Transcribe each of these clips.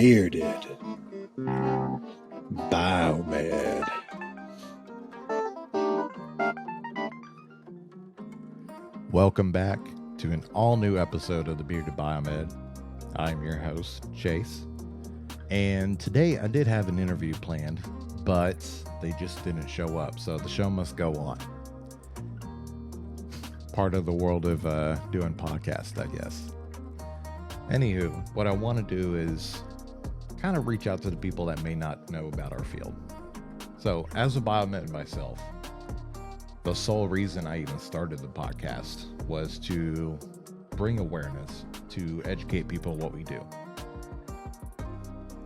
Bearded Biomed. Welcome back to an all-new episode of the Bearded Biomed. I'm your host, Chase. And today I did have an interview planned, but they just didn't show up, so the show must go on. Part of the world of doing podcasts, I guess. Anywho, what I want to do is kind of reach out to the people that may not know about our field. So, as a biomed myself, the sole reason I even started the podcast was to bring awareness, to educate people what we do.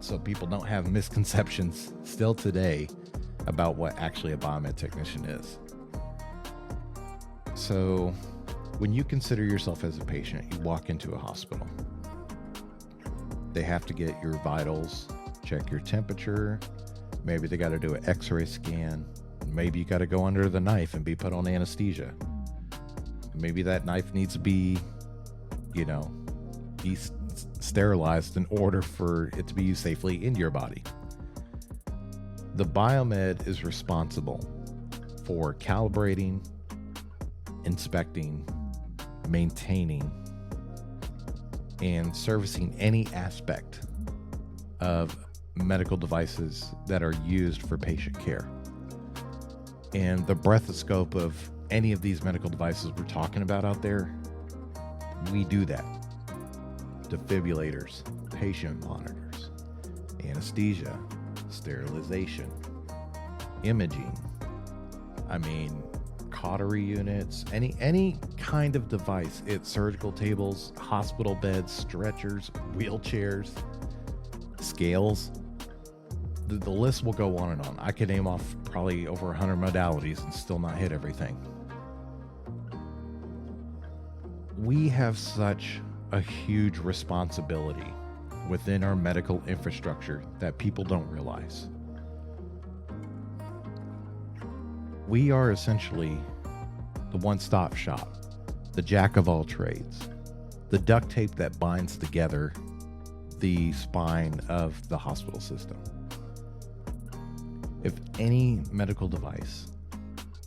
So people don't have misconceptions still today about what actually a biomed technician is. So when you consider yourself as a patient, you walk into a hospital. They have to get your vitals, check your temperature. Maybe they got to do an x-ray scan. Maybe you got to go under the knife and be put on anesthesia. Maybe that knife needs to be, sterilized in order for it to be used safely in your body. The biomed is responsible for calibrating, inspecting, maintaining, and servicing any aspect of medical devices that are used for patient care. And the breadth and scope of any of these medical devices we're talking about out there, we do that. Defibrillators, patient monitors, anesthesia, sterilization, imaging, cautery units, any kind of device. It's surgical tables, hospital beds, stretchers, wheelchairs, scales. The list will go on and on. I could name off probably over 100 modalities and still not hit everything. We have such a huge responsibility within our medical infrastructure that people don't realize. We are essentially the one-stop shop, the jack of all trades, the duct tape that binds together the spine of the hospital system. If any medical device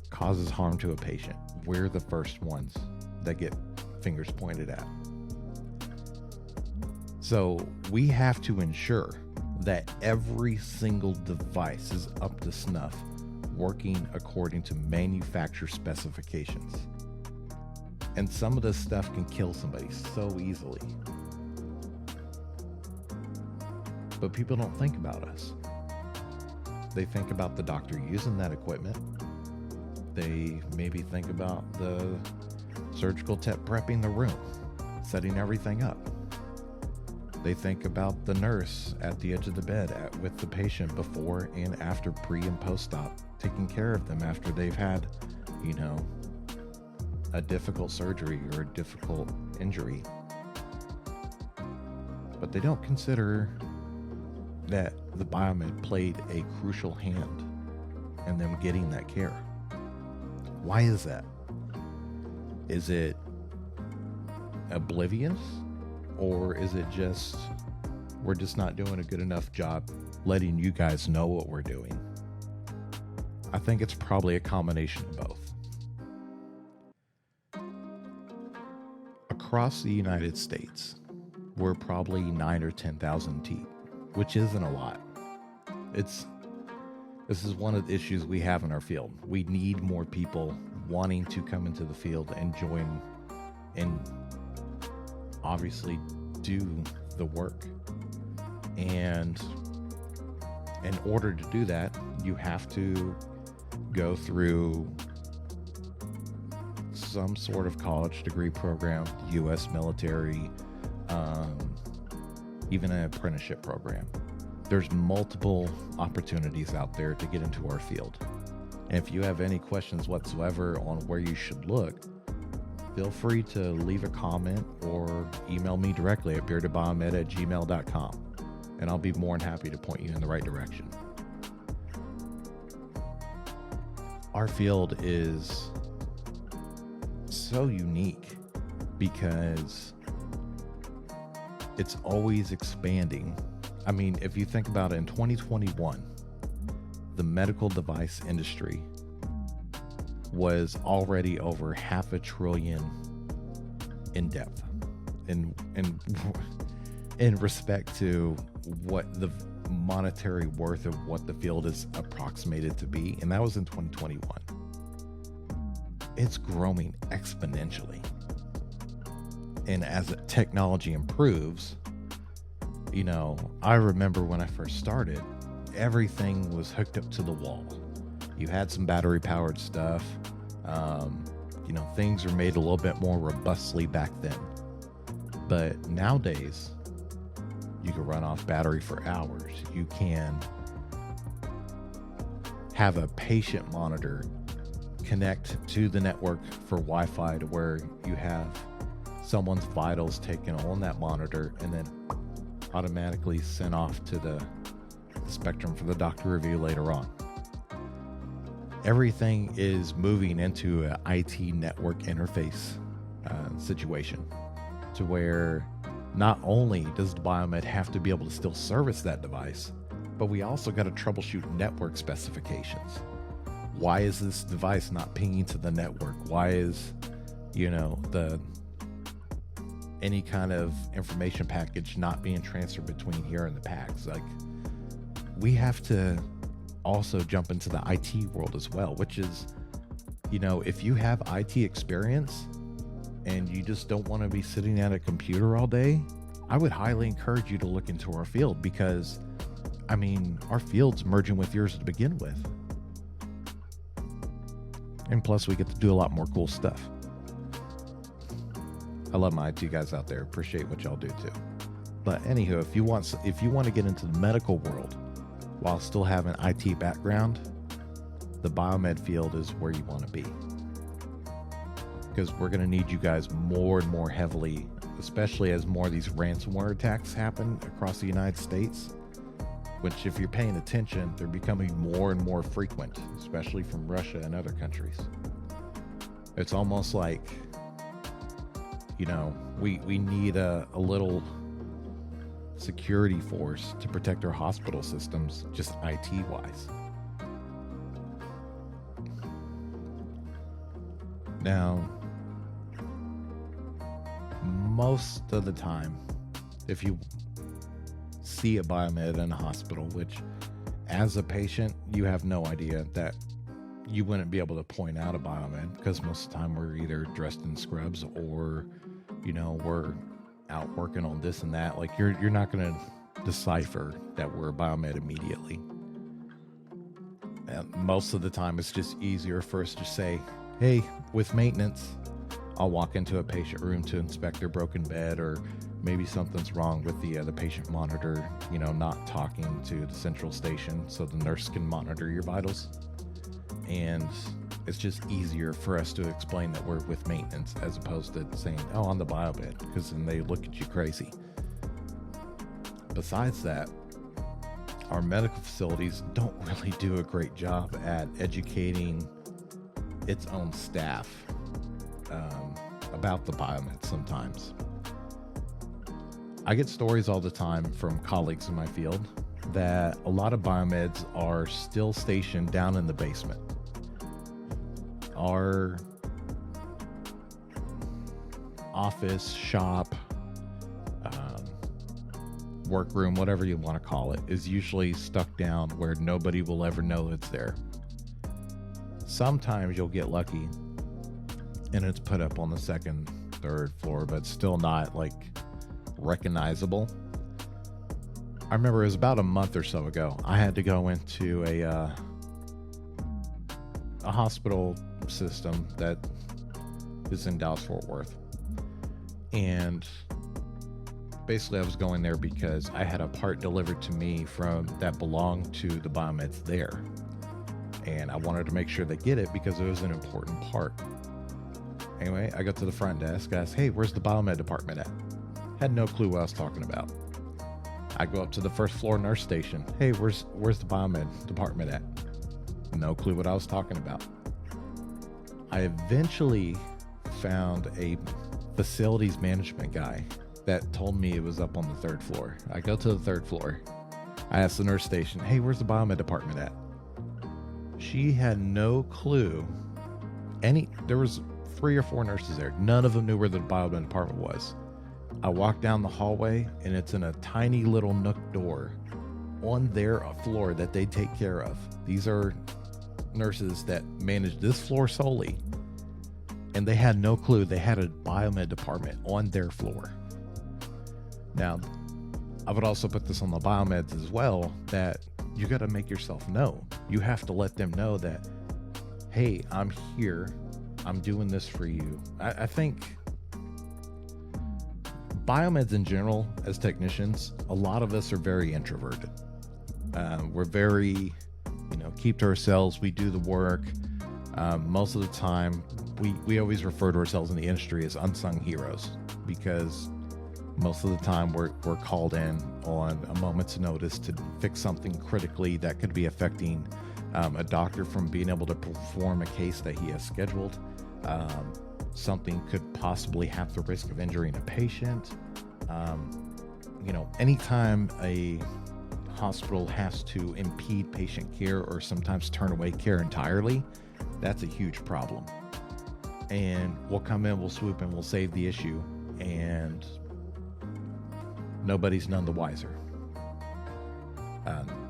causes harm to a patient, we're the first ones that get fingers pointed at. So we have to ensure that every single device is up to snuff, working according to manufacturer specifications. And some of this stuff can kill somebody so easily. But people don't think about us. They think about the doctor using that equipment. They maybe think about the surgical tech prepping the room, setting everything up. They think about the nurse at the edge of the bed with the patient before and after pre and post-op, taking care of them after they've had, a difficult surgery or a difficult injury. But they don't consider that the biomed played a crucial hand in them getting that care. Why is that? Is it oblivious? Or is it just, we're just not doing a good enough job letting you guys know what we're doing? I think it's probably a combination of both. Across the United States, we're probably 9,000 or 10,000 deep, which isn't a lot. This is one of the issues we have in our field. We need more people wanting to come into the field and join and obviously do the work. And in order to do that, you have to go through some sort of college degree program, U.S. military, even an apprenticeship program. There's multiple opportunities out there to get into our field. And if you have any questions whatsoever on where you should look, feel free to leave a comment or email me directly at beardedbiomed@gmail.com, and I'll be more than happy to point you in the right direction. Our field is so unique because it's always expanding I mean, if you think about it, in 2021, the medical device industry was already over $500 billion in depth, in respect to what the monetary worth of what the field is approximated to be, and that was in 2021. It's growing exponentially, and as technology improves, you know, I remember when I first started, everything was hooked up to the wall. You had some battery powered stuff. You know, things were made a little bit more robustly back then. But nowadays, you can run off battery for hours. You can have a patient monitor connect to the network for Wi-Fi to where you have someone's vitals taken on that monitor and then automatically sent off to the spectrum for the doctor review later on. Everything is moving into an IT network interface situation, to where not only does the Biomed have to be able to still service that device, but we also got to troubleshoot network specifications. Why is this device not pinging to the network? Why is, you know, any kind of information package not being transferred between here and the PACS? Like, we have to also jump into the IT world as well, which is, you know, if you have IT experience and you just don't want to be sitting at a computer all day, I would highly encourage you to look into our field, because, I mean, our field's merging with yours to begin with. And plus, we get to do a lot more cool stuff. I love my IT guys out there. Appreciate what y'all do too. But anywho, if you want to get into the medical world while still having IT background, the biomed field is where you want to be, because we're going to need you guys more and more heavily, especially as more of these ransomware attacks happen across the United States, which, if you're paying attention, they're becoming more and more frequent, especially from Russia and other countries. It's almost like, you know, we need a little security force to protect our hospital systems, just IT wise. Now, most of the time, if you see a biomed in a hospital, which as a patient, you have no idea that you wouldn't be able to point out a biomed, because most of the time we're either dressed in scrubs or, you know, we're out working on this and that. Like, you're not going to decipher that we're a biomed immediately. And most of the time it's just easier for us to say, hey, with maintenance, I'll walk into a patient room to inspect their broken bed, or maybe something's wrong with the patient monitor, you know, not talking to the central station so the nurse can monitor your vitals. And it's just easier for us to explain that we're with maintenance, as opposed to saying, oh, on the biomed, because then they look at you crazy. Besides that, our medical facilities don't really do a great job at educating its own staff about the biomed sometimes. I get stories all the time from colleagues in my field that a lot of biomeds are still stationed down in the basement. Our office, shop, workroom, whatever you want to call it, is usually stuck down where nobody will ever know it's there. Sometimes you'll get lucky and it's put up on the second, third floor, but still not like recognizable. I remember it was about a month or so ago, I had to go into a hospital system that is in Dallas Fort Worth, and basically I was going there because I had a part delivered to me from that belonged to the biomeds there, and I wanted to make sure they get it because it was an important part. Anyway, I got to the front desk, asked, hey, where's the biomed department at? Had no clue what I was talking about. I go up to the first floor nurse station. Hey, where's the biomed department at? No clue what I was talking about. I eventually found a facilities management guy that told me it was up on the 3rd floor. I go to the 3rd floor. I asked the nurse station, hey, where's the biomed department at? She had no clue. There was 3 or 4 nurses there. None of them knew where the biomed department was. I walked down the hallway, and it's in a tiny little nook door on their floor that they take care of. These are nurses that manage this floor solely, and they had no clue they had a biomed department on their floor. Now, I would also put this on the biomeds as well, that you got to make yourself known. You have to let them know that, hey, I'm here. I'm doing this for you. I think biomeds in general, as technicians, a lot of us are very introverted. We're very, keep to ourselves. We do the work. Most of the time, we always refer to ourselves in the industry as unsung heroes, because most of the time we're called in on a moment's notice to fix something critically that could be affecting a doctor from being able to perform a case that he has scheduled. Something could possibly have the risk of injuring a patient. Anytime a hospital has to impede patient care or sometimes turn away care entirely, that's a huge problem. And we'll come in, we'll swoop in, we'll save the issue, and nobody's none the wiser.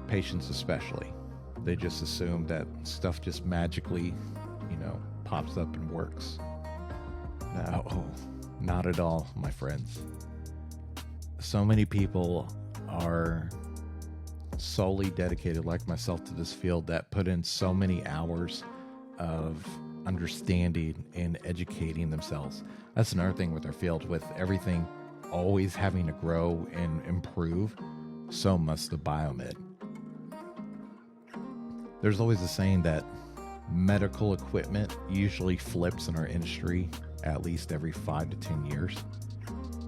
Patients especially. They just assume that stuff just magically, pops up and works. No, not at all, my friends. So many people are solely dedicated, like myself, to this field that put in so many hours of understanding and educating themselves. That's another thing with our field, with everything always having to grow and improve, so must the biomed. There's always a saying that medical equipment usually flips in our industry at least every 5 to 10 years,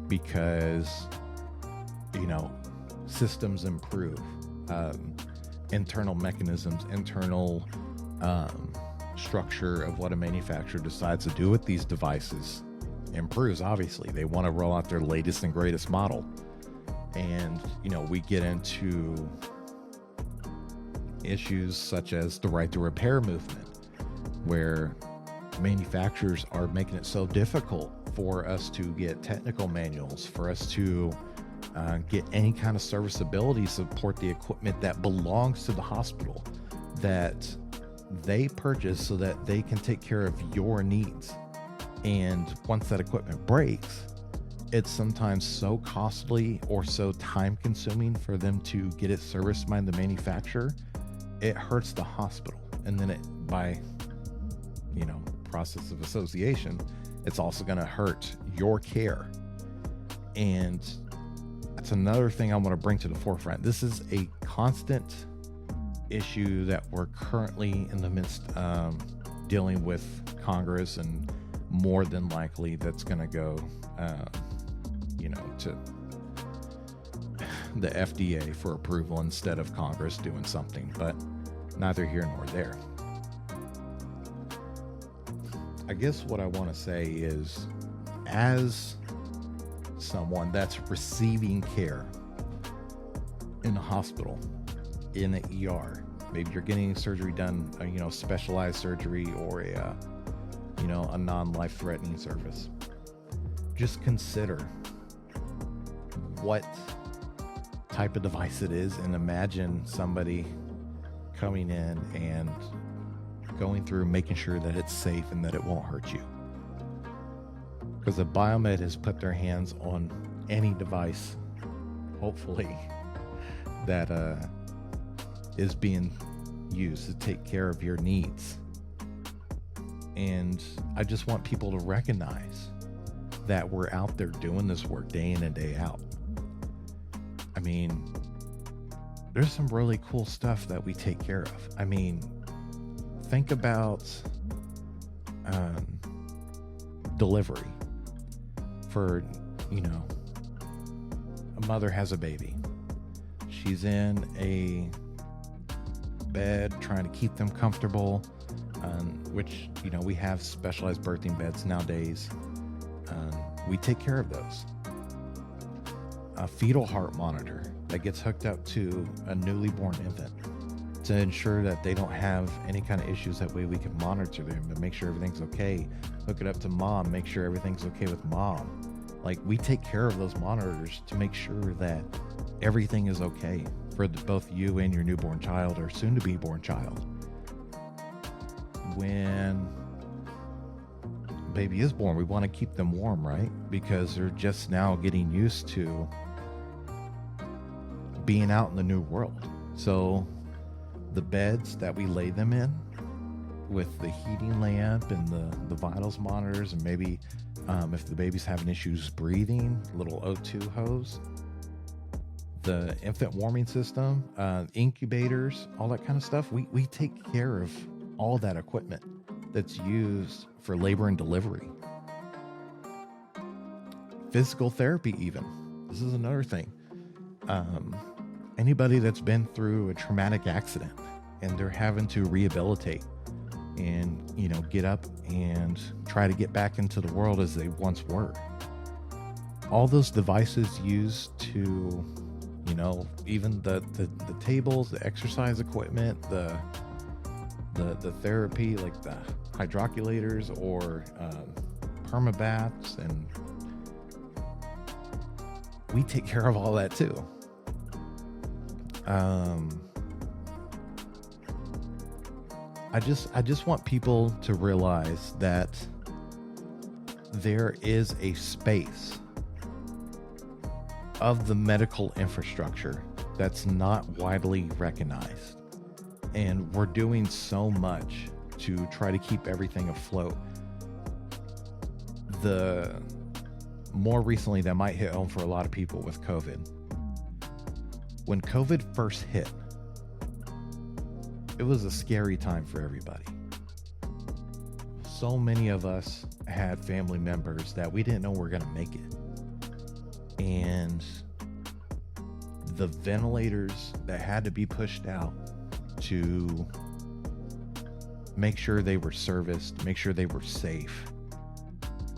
because systems improve, internal mechanisms, internal structure of what a manufacturer decides to do with these devices improves. Obviously, they want to roll out their latest and greatest model, and we get into issues such as the right to repair movement, where manufacturers are making it so difficult for us to get technical manuals, for us to get any kind of serviceability support the equipment that belongs to the hospital, that they purchase so that they can take care of your needs. And once that equipment breaks, it's sometimes so costly or so time consuming for them to get it serviced by the manufacturer, it hurts the hospital. And then by process of association, it's also going to hurt your care. And that's another thing I want to bring to the forefront. This is a constant issue that we're currently in the midst dealing with Congress, and more than likely that's going to go to the FDA for approval instead of Congress doing something, but neither here nor there. I guess what I want to say is, as someone that's receiving care in a hospital, in an ER, maybe you're getting surgery done, specialized surgery, or a non-life-threatening service, just consider what type of device it is, and imagine somebody coming in and going through making sure that it's safe and that it won't hurt you. Because the biomed has put their hands on any device, hopefully, that is being used to take care of your needs. And I just want people to recognize that we're out there doing this work day in and day out. I mean, there's some really cool stuff that we take care of. I mean, think about delivery. For, a mother has a baby. She's in a bed trying to keep them comfortable, which, we have specialized birthing beds nowadays. We take care of those. a fetal heart monitor that gets hooked up to a newly born infant to ensure that they don't have any kind of issues. That way we can monitor them and make sure everything's okay. Hook it up to mom, make sure everything's okay with mom. Like, we take care of those monitors to make sure that everything is okay for both you and your newborn child or soon to be born child. When baby is born, we want to keep them warm, right? Because they're just now getting used to being out in the new world. So the beds that we lay them in with the heating lamp and the vitals monitors, and maybe if the baby's having issues breathing, little O2 hose, the infant warming system, incubators, all that kind of stuff. We take care of all that equipment that's used for labor and delivery. Physical therapy even. This is another thing. Anybody that's been through a traumatic accident and they're having to rehabilitate and, get up and try to get back into the world as they once were. All those devices used to, even the tables, the exercise equipment, the therapy, like the hydroculators or permabaths, and we take care of all that too. I just want people to realize that there is a space of the medical infrastructure that's not widely recognized. And we're doing so much to try to keep everything afloat. The more recently that might hit home for a lot of people with COVID. When COVID first hit, it was a scary time for everybody. So many of us had family members that we didn't know were going to make it. And the ventilators that had to be pushed out to make sure they were serviced, make sure they were safe,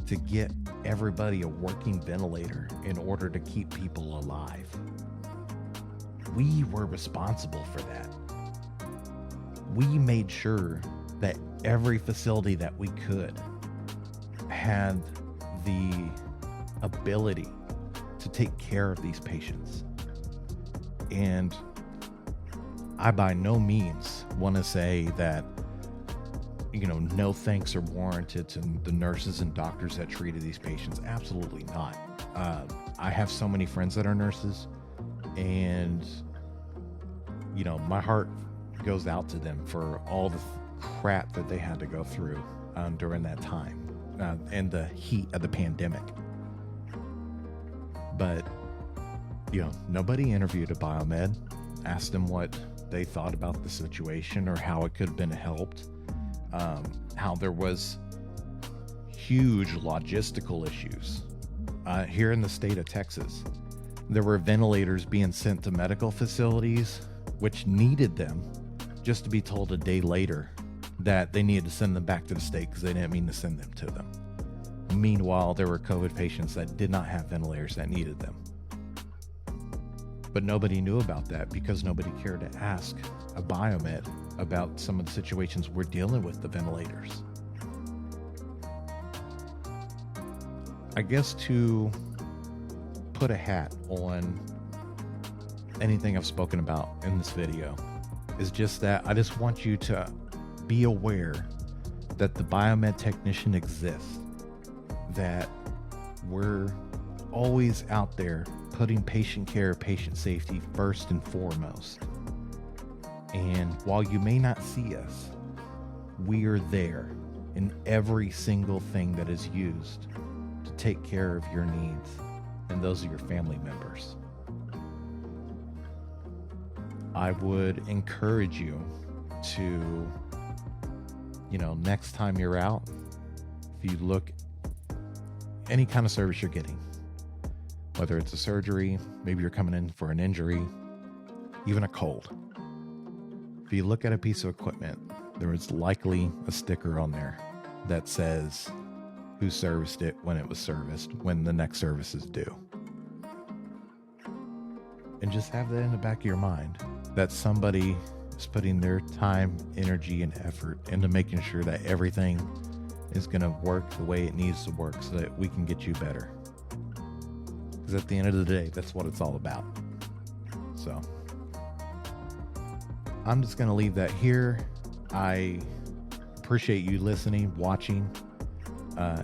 to get everybody a working ventilator in order to keep people alive. We were responsible for that. We made sure that every facility that we could had the ability to take care of these patients. And I by no means want to say that, no thanks are warranted to the nurses and doctors that treated these patients. Absolutely not. I have so many friends that are nurses, and, my heart goes out to them for all the crap that they had to go through during that time and the heat of the pandemic. But, nobody interviewed a biomed, asked them what they thought about the situation or how it could have been helped. How there was huge logistical issues. Here in the state of Texas, there were ventilators being sent to medical facilities which needed them, just to be told a day later that they needed to send them back to the state because they didn't mean to send them to them. Meanwhile, there were COVID patients that did not have ventilators that needed them. But nobody knew about that because nobody cared to ask a biomed about some of the situations we're dealing with the ventilators. I guess to put a hat on anything I've spoken about in this video is just that I just want you to be aware that the Biomed Technician exists, that we're always out there putting patient care, patient safety first and foremost. And while you may not see us, we are there in every single thing that is used to take care of your needs and those of your family members. I would encourage you to, next time you're out, if you look any kind of service you're getting, whether it's a surgery, maybe you're coming in for an injury, even a cold. If you look at a piece of equipment, there is likely a sticker on there that says who serviced it, when it was serviced, when the next service is due. And just have that in the back of your mind, that somebody is putting their time, energy, and effort into making sure that everything is going to work the way it needs to work so that we can get you better. Because at the end of the day, that's what it's all about. So I'm just going to leave that here. I appreciate you listening, watching.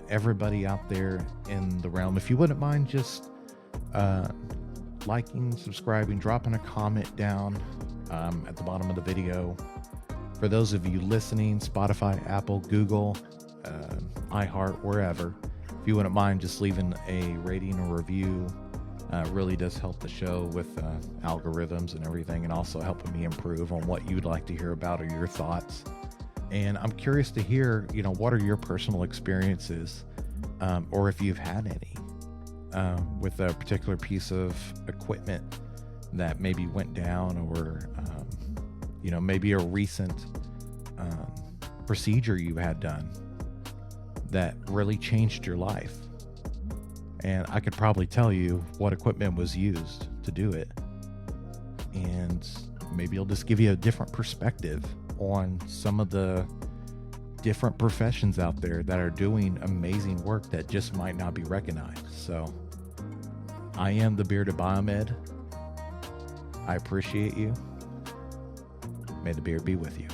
Everybody out there in the realm, if you wouldn't mind just liking, subscribing, dropping a comment down at the bottom of the video. For those of you listening, Spotify, Apple, Google, iHeart, wherever, if you wouldn't mind just leaving a rating or review, really does help the show with algorithms and everything, and also helping me improve on what you'd like to hear about or your thoughts. And I'm curious to hear, what are your personal experiences, or if you've had any, with a particular piece of equipment that maybe went down, or, maybe a recent procedure you had done that really changed your life. And I could probably tell you what equipment was used to do it. And maybe it'll just give you a different perspective on some of the different professions out there that are doing amazing work that just might not be recognized. So I am the Bearded Biomed. I appreciate you. May the beard be with you.